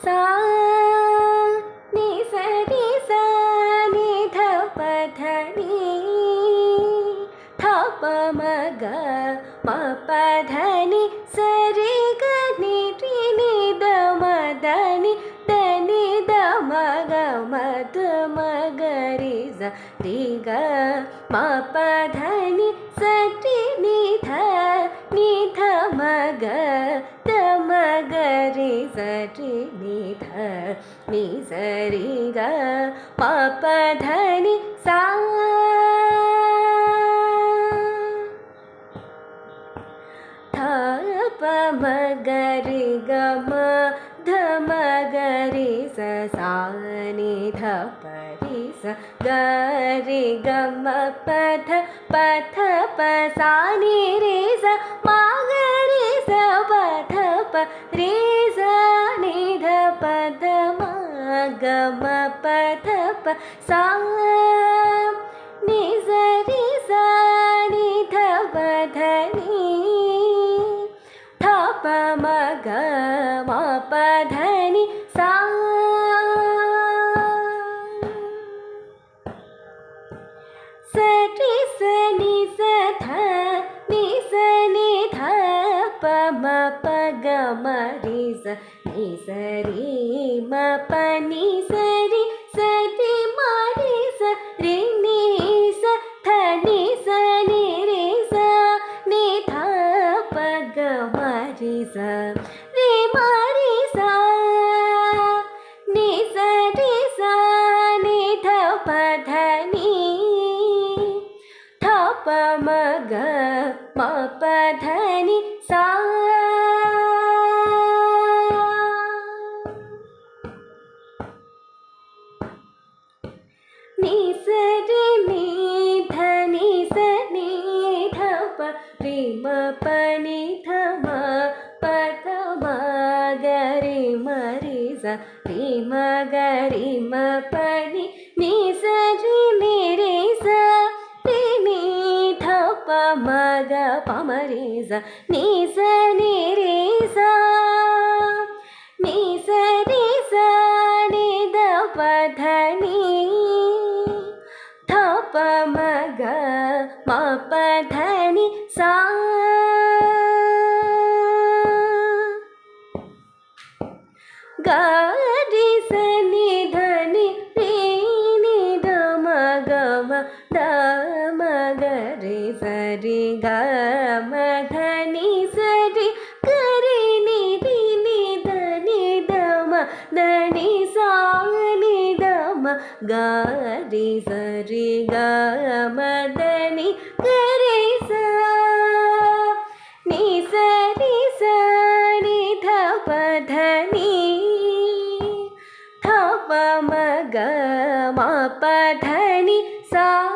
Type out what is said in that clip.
सा नि सा रि सा नि ध प ध नि थ प म ग म प ध नि स रि ग नि रि नि द म द नि द म ग म द म ग रि स रि ग म प ध नि स रि नि ध म ग द म ग रि स रि नि ध नि स रि ग म प ध नि सा थ प म ग रि ग म ध म ग रि स सा नि ध प रि स ग रि ग म प थ प सा नि रि स म ग रि स प थ प रि स नि ध प ध म ग म प थ प सा नि स रि सा नि ध प ध नि थ प म ग म प ध नि सा स रि स नि स ध नि स नि ध प म प ग म रि स नि स रि म प नि स रि म रि स रि नि स थ नि स नि रि स नि थ प ग म रि स रि म रि स नि स रि स नि ध प ध नि थ प म ग म प ध नि सा नि स रि नि ध नि स नि ध प रि म प नि थ म प थ म ग रि म रि स रि म ग रि म प नि स रि नि रि स रि नि थ प म ग प म रि स नि स नि रि स नि स रि स नि ध प ध नि थ प म ग म प ध नि सा ग रि स नि ध नि रि नि द म ग म द म ग रि स रि ग म ध नि स रि ग रि नि द नि द म द नि सा नि द म ग रि स रि ग म द नि ग रि स नि स रि स नि ध प ध नि थ प म ग म प ध नि सा